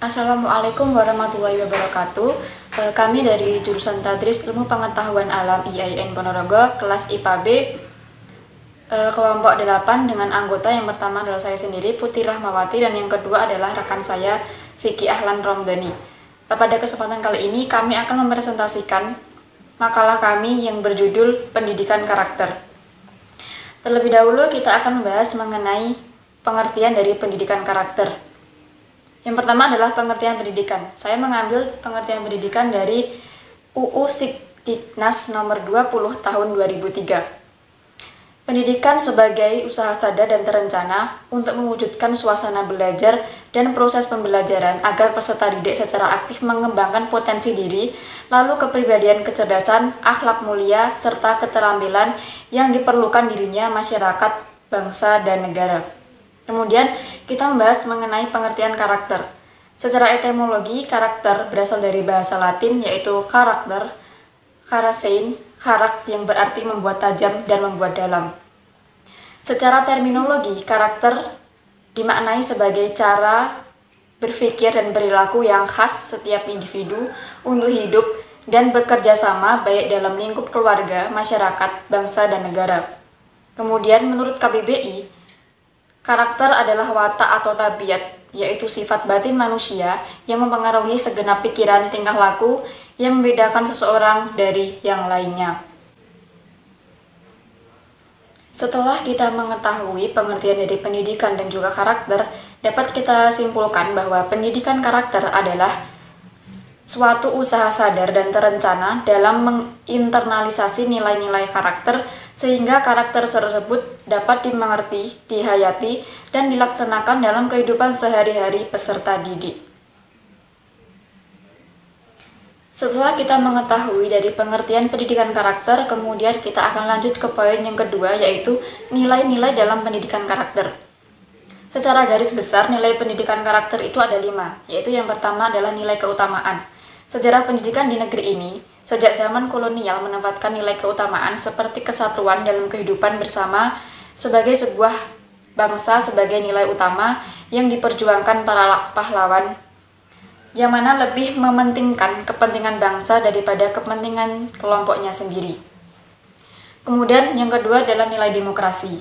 Assalamualaikum warahmatullahi wabarakatuh. Kami dari jurusan Tadris Ilmu Pengetahuan Alam IAIN Ponorogo, kelas IPA B, kelompok 8 dengan anggota yang pertama adalah saya sendiri, Putri Rahmawati, dan yang kedua adalah rekan saya, Vicky Ahlan Romdhani. Pada kesempatan kali ini kami akan mempresentasikan makalah kami yang berjudul Pendidikan Karakter. Terlebih dahulu kita akan membahas mengenai pengertian dari pendidikan karakter. Yang pertama adalah pengertian pendidikan. Saya mengambil pengertian pendidikan dari UU Sikdiknas nomor 20 tahun 2003. Pendidikan sebagai usaha sadar dan terencana untuk mewujudkan suasana belajar dan proses pembelajaran agar peserta didik secara aktif mengembangkan potensi diri, lalu kepribadian, kecerdasan, akhlak mulia, serta keterampilan yang diperlukan dirinya, masyarakat, bangsa, dan negara. Kemudian kita membahas mengenai pengertian karakter. Secara etimologi, karakter berasal dari bahasa Latin yaitu karakter, karasein, karak yang berarti membuat tajam dan membuat dalam. Secara terminologi, karakter dimaknai sebagai cara berpikir dan perilaku yang khas setiap individu untuk hidup dan bekerja sama baik dalam lingkup keluarga, masyarakat, bangsa, dan negara. Kemudian menurut KBBI, karakter adalah watak atau tabiat, yaitu sifat batin manusia yang mempengaruhi segenap pikiran, tingkah laku yang membedakan seseorang dari yang lainnya. Setelah kita mengetahui pengertian dari pendidikan dan juga karakter, dapat kita simpulkan bahwa pendidikan karakter adalah suatu usaha sadar dan terencana dalam menginternalisasi nilai-nilai karakter sehingga karakter tersebut dapat dimengerti, dihayati, dan dilaksanakan dalam kehidupan sehari-hari peserta didik. Setelah kita mengetahui dari pengertian pendidikan karakter, kemudian kita akan lanjut ke poin yang kedua, yaitu nilai-nilai dalam pendidikan karakter. Secara garis besar, nilai pendidikan karakter itu ada 5, yaitu yang pertama adalah nilai keutamaan. Sejarah pendidikan di negeri ini, sejak zaman kolonial menempatkan nilai keutamaan seperti kesatuan dalam kehidupan bersama sebagai sebuah bangsa sebagai nilai utama yang diperjuangkan para pahlawan, yang mana lebih mementingkan kepentingan bangsa daripada kepentingan kelompoknya sendiri. Kemudian yang kedua adalah nilai demokrasi.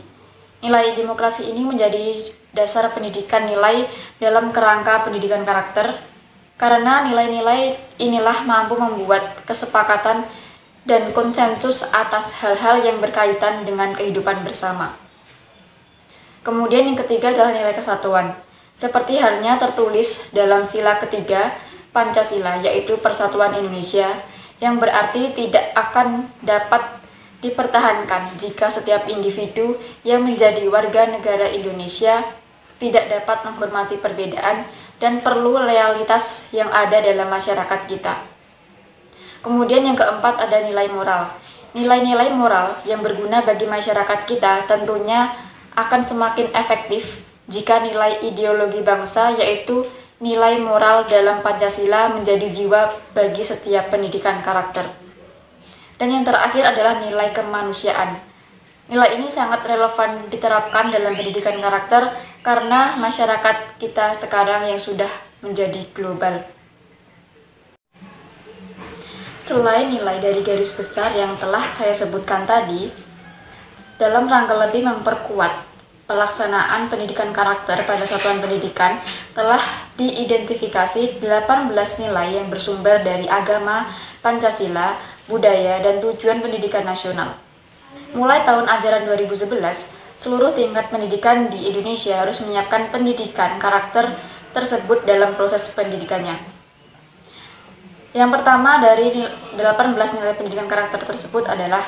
Nilai demokrasi ini menjadi dasar pendidikan nilai dalam kerangka pendidikan karakter, karena nilai-nilai inilah mampu membuat kesepakatan dan konsensus atas hal-hal yang berkaitan dengan kehidupan bersama. Kemudian yang ketiga adalah nilai kesatuan. Seperti halnya tertulis dalam sila ketiga Pancasila, yaitu Persatuan Indonesia, yang berarti tidak akan dapat dipertahankan jika setiap individu yang menjadi warga negara Indonesia tidak dapat menghormati perbedaan dan perlu loyalitas yang ada dalam masyarakat kita. Kemudian yang keempat ada nilai moral. Nilai-nilai moral yang berguna bagi masyarakat kita tentunya akan semakin efektif jika nilai ideologi bangsa, yaitu nilai moral dalam Pancasila, menjadi jiwa bagi setiap pendidikan karakter. Dan yang terakhir adalah nilai kemanusiaan. Nilai ini sangat relevan diterapkan dalam pendidikan karakter karena masyarakat kita sekarang yang sudah menjadi global. Selain nilai dari garis besar yang telah saya sebutkan tadi, dalam rangka lebih memperkuat pelaksanaan pendidikan karakter pada satuan pendidikan, telah diidentifikasi 18 nilai yang bersumber dari agama, Pancasila, budaya, dan tujuan pendidikan nasional. Mulai tahun ajaran 2011, seluruh tingkat pendidikan di Indonesia harus menyiapkan pendidikan karakter tersebut dalam proses pendidikannya. Yang pertama dari 18 nilai pendidikan karakter tersebut adalah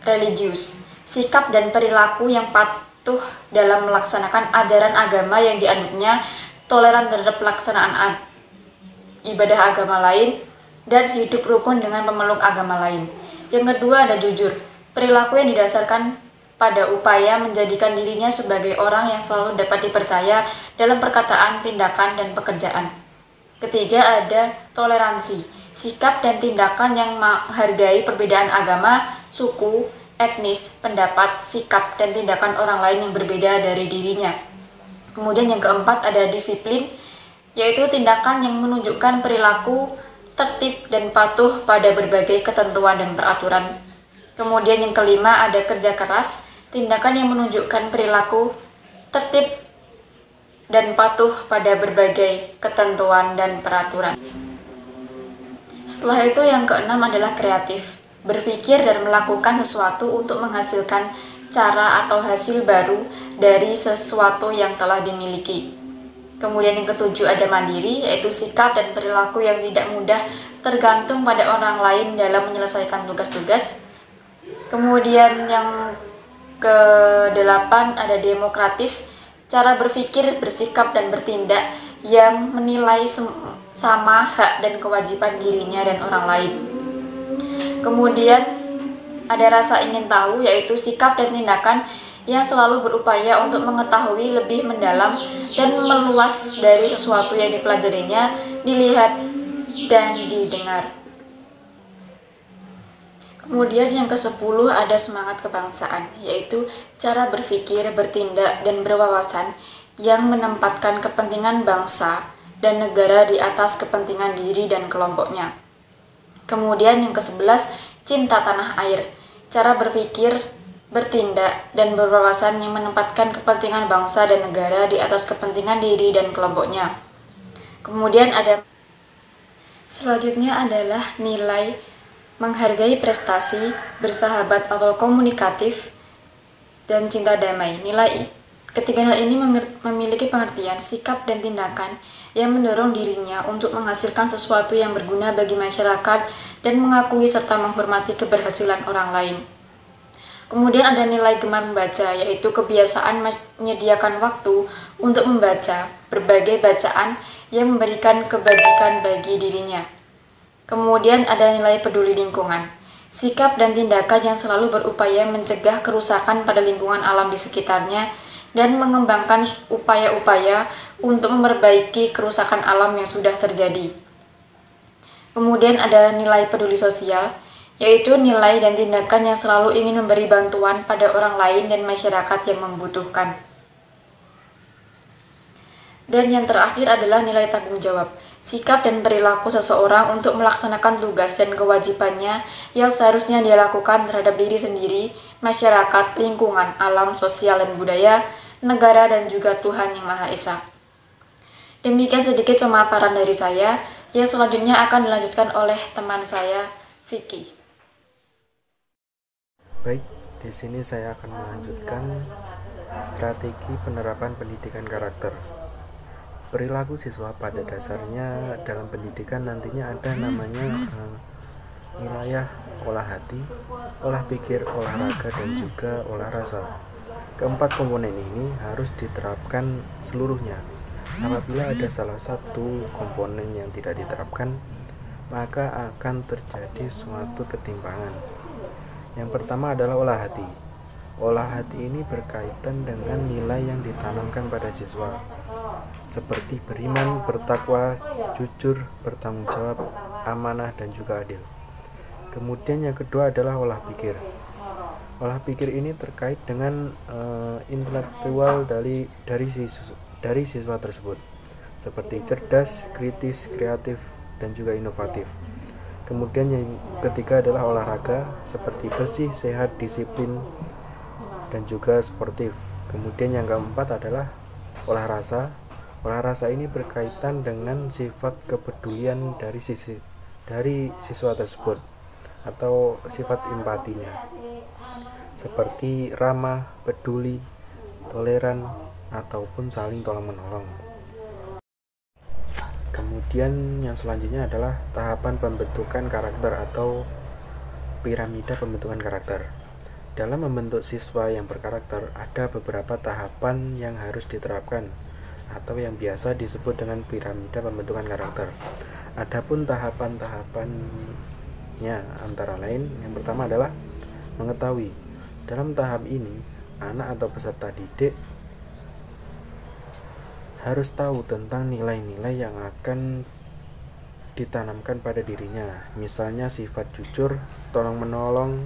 religius, sikap dan perilaku yang patuh dalam melaksanakan ajaran agama yang dianutnya, toleran terhadap pelaksanaan ibadah agama lain, dan hidup rukun dengan pemeluk agama lain. Yang kedua ada jujur, perilaku yang didasarkan pada upaya menjadikan dirinya sebagai orang yang selalu dapat dipercaya dalam perkataan, tindakan, dan pekerjaan. Ketiga ada toleransi, sikap dan tindakan yang menghargai perbedaan agama, suku, etnis, pendapat, sikap, dan tindakan orang lain yang berbeda dari dirinya. Kemudian yang keempat ada disiplin, yaitu tindakan yang menunjukkan perilaku tertib dan patuh pada berbagai ketentuan dan peraturan. Kemudian yang kelima ada kerja keras, tindakan yang menunjukkan perilaku tertib dan patuh pada berbagai ketentuan dan peraturan. Setelah itu yang keenam adalah kreatif, berpikir dan melakukan sesuatu untuk menghasilkan cara atau hasil baru dari sesuatu yang telah dimiliki. Kemudian yang ketujuh ada mandiri, yaitu sikap dan perilaku yang tidak mudah tergantung pada orang lain dalam menyelesaikan tugas-tugas. Kemudian yang kedelapan ada demokratis, cara berpikir, bersikap, dan bertindak yang menilai sama hak dan kewajiban dirinya dan orang lain. Kemudian ada rasa ingin tahu, yaitu sikap dan tindakan yang selalu berupaya untuk mengetahui lebih mendalam dan meluas dari sesuatu yang dipelajarinya, dilihat, dan didengar. Kemudian yang ke-10 ada semangat kebangsaan, yaitu cara berpikir, bertindak, dan berwawasan yang menempatkan kepentingan bangsa dan negara di atas kepentingan diri dan kelompoknya. Kemudian yang ke-11 cinta tanah air, cara berpikir, bertindak, dan berwawasan yang menempatkan kepentingan bangsa dan negara di atas kepentingan diri dan kelompoknya. Kemudian selanjutnya adalah nilai menghargai prestasi, bersahabat atau komunikatif, dan cinta damai. Ketiga nilai ini memiliki pengertian, sikap, dan tindakan yang mendorong dirinya untuk menghasilkan sesuatu yang berguna bagi masyarakat dan mengakui serta menghormati keberhasilan orang lain. Kemudian ada nilai gemar membaca, yaitu kebiasaan menyediakan waktu untuk membaca berbagai bacaan yang memberikan kebajikan bagi dirinya. Kemudian ada nilai peduli lingkungan, sikap dan tindakan yang selalu berupaya mencegah kerusakan pada lingkungan alam di sekitarnya dan mengembangkan upaya-upaya untuk memperbaiki kerusakan alam yang sudah terjadi. Kemudian ada nilai peduli sosial, yaitu nilai dan tindakan yang selalu ingin memberi bantuan pada orang lain dan masyarakat yang membutuhkan. Dan yang terakhir adalah nilai tanggung jawab, sikap dan perilaku seseorang untuk melaksanakan tugas dan kewajibannya yang seharusnya dia lakukan terhadap diri sendiri, masyarakat, lingkungan, alam, sosial, dan budaya, negara, dan juga Tuhan Yang Maha Esa. Demikian sedikit pemaparan dari saya, yang selanjutnya akan dilanjutkan oleh teman saya, Vicky. Baik, di sini saya akan melanjutkan strategi penerapan pendidikan karakter. Perilaku siswa pada dasarnya dalam pendidikan nantinya ada namanya wilayah olah hati, olah pikir, olahraga, dan juga olah rasa. Keempat komponen ini harus diterapkan seluruhnya. Apabila ada salah satu komponen yang tidak diterapkan, maka akan terjadi suatu ketimpangan. Yang pertama adalah olah hati. Olah hati ini berkaitan dengan nilai yang ditanamkan pada siswa, seperti beriman, bertakwa, jujur, bertanggung jawab, amanah, dan juga adil. Kemudian yang kedua adalah olah pikir. Olah pikir ini terkait dengan intelektual dari siswa tersebut, seperti cerdas, kritis, kreatif, dan juga inovatif. Kemudian yang ketiga adalah olahraga, seperti bersih, sehat, disiplin, dan juga sportif. Kemudian yang keempat adalah olah rasa. Olah rasa ini berkaitan dengan sifat kepedulian dari siswa tersebut atau sifat empatinya, seperti ramah, peduli, toleran, ataupun saling tolong-menolong. Kemudian yang selanjutnya adalah tahapan pembentukan karakter atau piramida pembentukan karakter. Dalam membentuk siswa yang berkarakter, ada beberapa tahapan yang harus diterapkan atau yang biasa disebut dengan piramida pembentukan karakter. Adapun tahapan-tahapannya antara lain, yang pertama adalah mengetahui. Dalam tahap ini, anak atau peserta didik harus tahu tentang nilai-nilai yang akan ditanamkan pada dirinya, misalnya sifat jujur, tolong-menolong,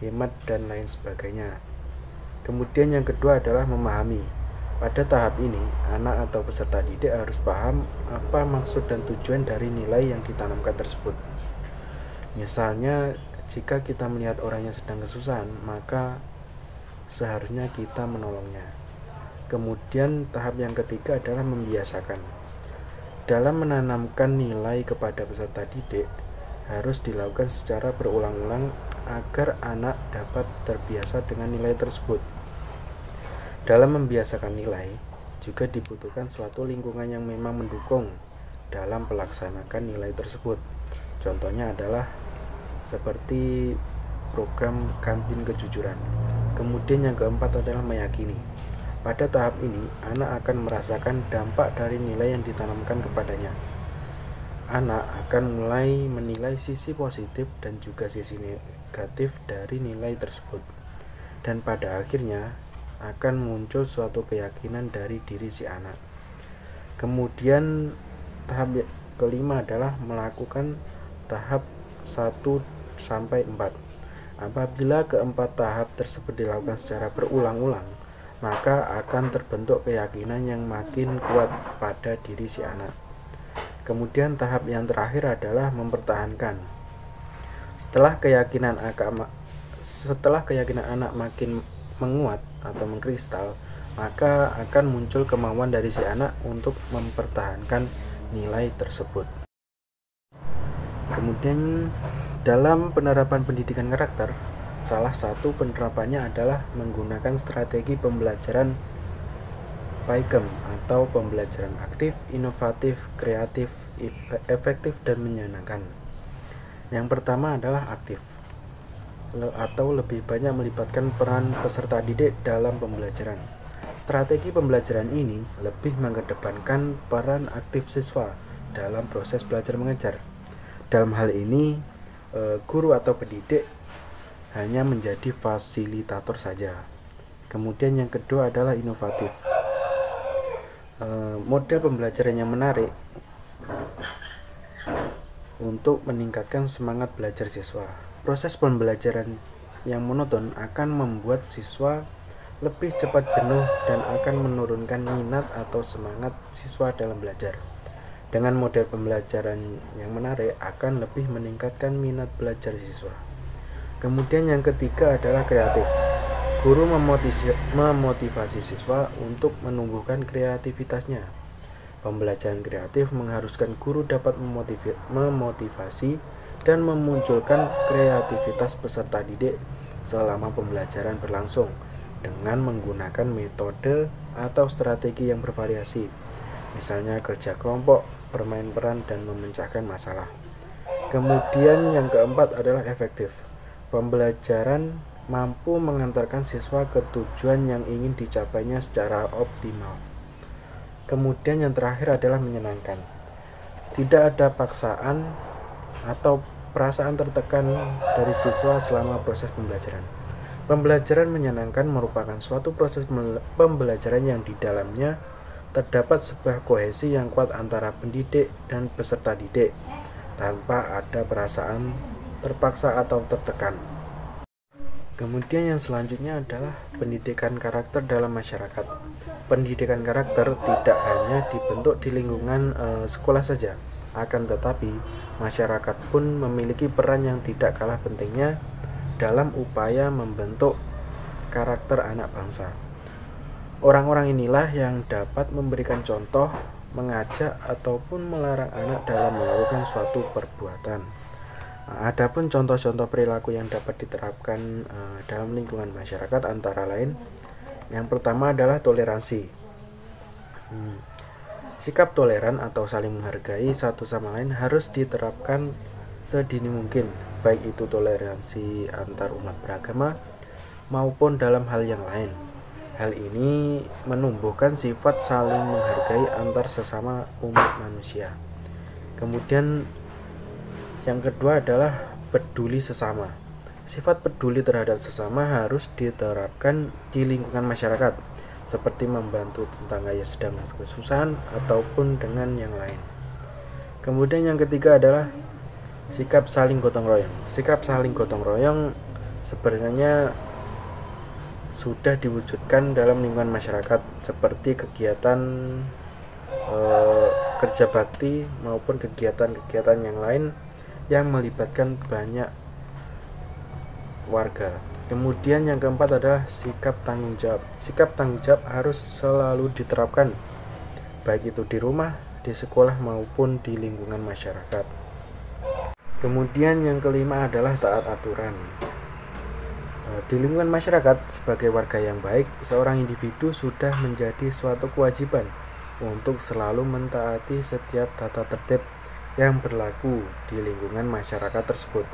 hemat, dan lain sebagainya. Kemudian yang kedua adalah memahami. Pada tahap ini, anak atau peserta didik harus paham apa maksud dan tujuan dari nilai yang ditanamkan tersebut. Misalnya, jika kita melihat orang yang sedang kesusahan, maka seharusnya kita menolongnya. Kemudian tahap yang ketiga adalah membiasakan. Dalam menanamkan nilai kepada peserta didik, harus dilakukan secara berulang-ulang agar anak dapat terbiasa dengan nilai tersebut. Dalam membiasakan nilai, juga dibutuhkan suatu lingkungan yang memang mendukung dalam melaksanakan nilai tersebut. Contohnya adalah seperti program kantin kejujuran. Kemudian yang keempat adalah meyakini. Pada tahap ini, anak akan merasakan dampak dari nilai yang ditanamkan kepadanya. Anak akan mulai menilai sisi positif dan juga sisi negatif dari nilai tersebut. Dan pada akhirnya, akan muncul suatu keyakinan dari diri si anak. Kemudian tahap kelima adalah melakukan tahap 1 sampai 4. Apabila keempat tahap tersebut dilakukan secara berulang-ulang, maka akan terbentuk keyakinan yang makin kuat pada diri si anak. Kemudian tahap yang terakhir adalah mempertahankan. Setelah keyakinan anak makin menguat atau mengkristal, maka akan muncul kemauan dari si anak untuk mempertahankan nilai tersebut. Kemudian dalam penerapan pendidikan karakter, salah satu penerapannya adalah menggunakan strategi pembelajaran PAIKEM atau pembelajaran aktif, inovatif, kreatif, efektif, dan menyenangkan. Yang pertama adalah aktif, atau lebih banyak melibatkan peran peserta didik dalam pembelajaran. Strategi pembelajaran ini lebih mengedepankan peran aktif siswa dalam proses belajar mengajar. Dalam hal ini, guru atau pendidik hanya menjadi fasilitator saja. Kemudian yang kedua adalah inovatif. Model pembelajaran yang menarik untuk meningkatkan semangat belajar siswa. Proses pembelajaran yang monoton akan membuat siswa lebih cepat jenuh dan akan menurunkan minat atau semangat siswa dalam belajar. Dengan model pembelajaran yang menarik akan lebih meningkatkan minat belajar siswa. Kemudian yang ketiga adalah kreatif. Guru memotivasi siswa untuk menumbuhkan kreativitasnya. Pembelajaran kreatif mengharuskan guru dapat memotivasi dan memunculkan kreativitas peserta didik selama pembelajaran berlangsung dengan menggunakan metode atau strategi yang bervariasi, misalnya kerja kelompok, bermain peran, dan memecahkan masalah. Kemudian yang keempat adalah efektif. Pembelajaran mampu mengantarkan siswa ke tujuan yang ingin dicapainya secara optimal. Kemudian yang terakhir adalah menyenangkan. Tidak ada paksaan atau perasaan tertekan dari siswa selama proses pembelajaran. Pembelajaran menyenangkan merupakan suatu proses pembelajaran yang di dalamnya terdapat sebuah kohesi yang kuat antara pendidik dan peserta didik, tanpa ada perasaan terpaksa atau tertekan. Kemudian yang selanjutnya adalah pendidikan karakter dalam masyarakat. Pendidikan karakter tidak hanya dibentuk di lingkungan sekolah saja, akan tetapi masyarakat pun memiliki peran yang tidak kalah pentingnya dalam upaya membentuk karakter anak bangsa. Orang-orang inilah yang dapat memberikan contoh, mengajak, ataupun melarang anak dalam melakukan suatu perbuatan. Adapun contoh-contoh perilaku yang dapat diterapkan dalam lingkungan masyarakat antara lain, yang pertama adalah toleransi. Sikap toleran atau saling menghargai satu sama lain harus diterapkan sedini mungkin, baik itu toleransi antar umat beragama maupun dalam hal yang lain. Hal ini menumbuhkan sifat saling menghargai antar sesama umat manusia. Kemudian yang kedua adalah peduli sesama. Sifat peduli terhadap sesama harus diterapkan di lingkungan masyarakat, seperti membantu tetangga yang sedang kesusahan ataupun dengan yang lain. Kemudian yang ketiga adalah sikap saling gotong royong. Sikap saling gotong royong sebenarnya sudah diwujudkan dalam lingkungan masyarakat seperti kegiatan kerja bakti maupun kegiatan-kegiatan yang lain yang melibatkan banyak warga. Kemudian yang keempat adalah sikap tanggung jawab. Sikap tanggung jawab harus selalu diterapkan, baik itu di rumah, di sekolah maupun di lingkungan masyarakat. Kemudian yang kelima adalah taat aturan. Di lingkungan masyarakat, sebagai warga yang baik, seorang individu sudah menjadi suatu kewajiban untuk selalu mentaati setiap tata tertib yang berlaku di lingkungan masyarakat tersebut.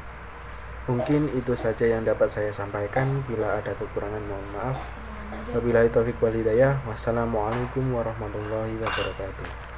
Mungkin itu saja yang dapat saya sampaikan. Bila ada kekurangan mohon maaf. Wabillahi taufiq wal hidayah. Wassalamualaikum warahmatullahi wabarakatuh.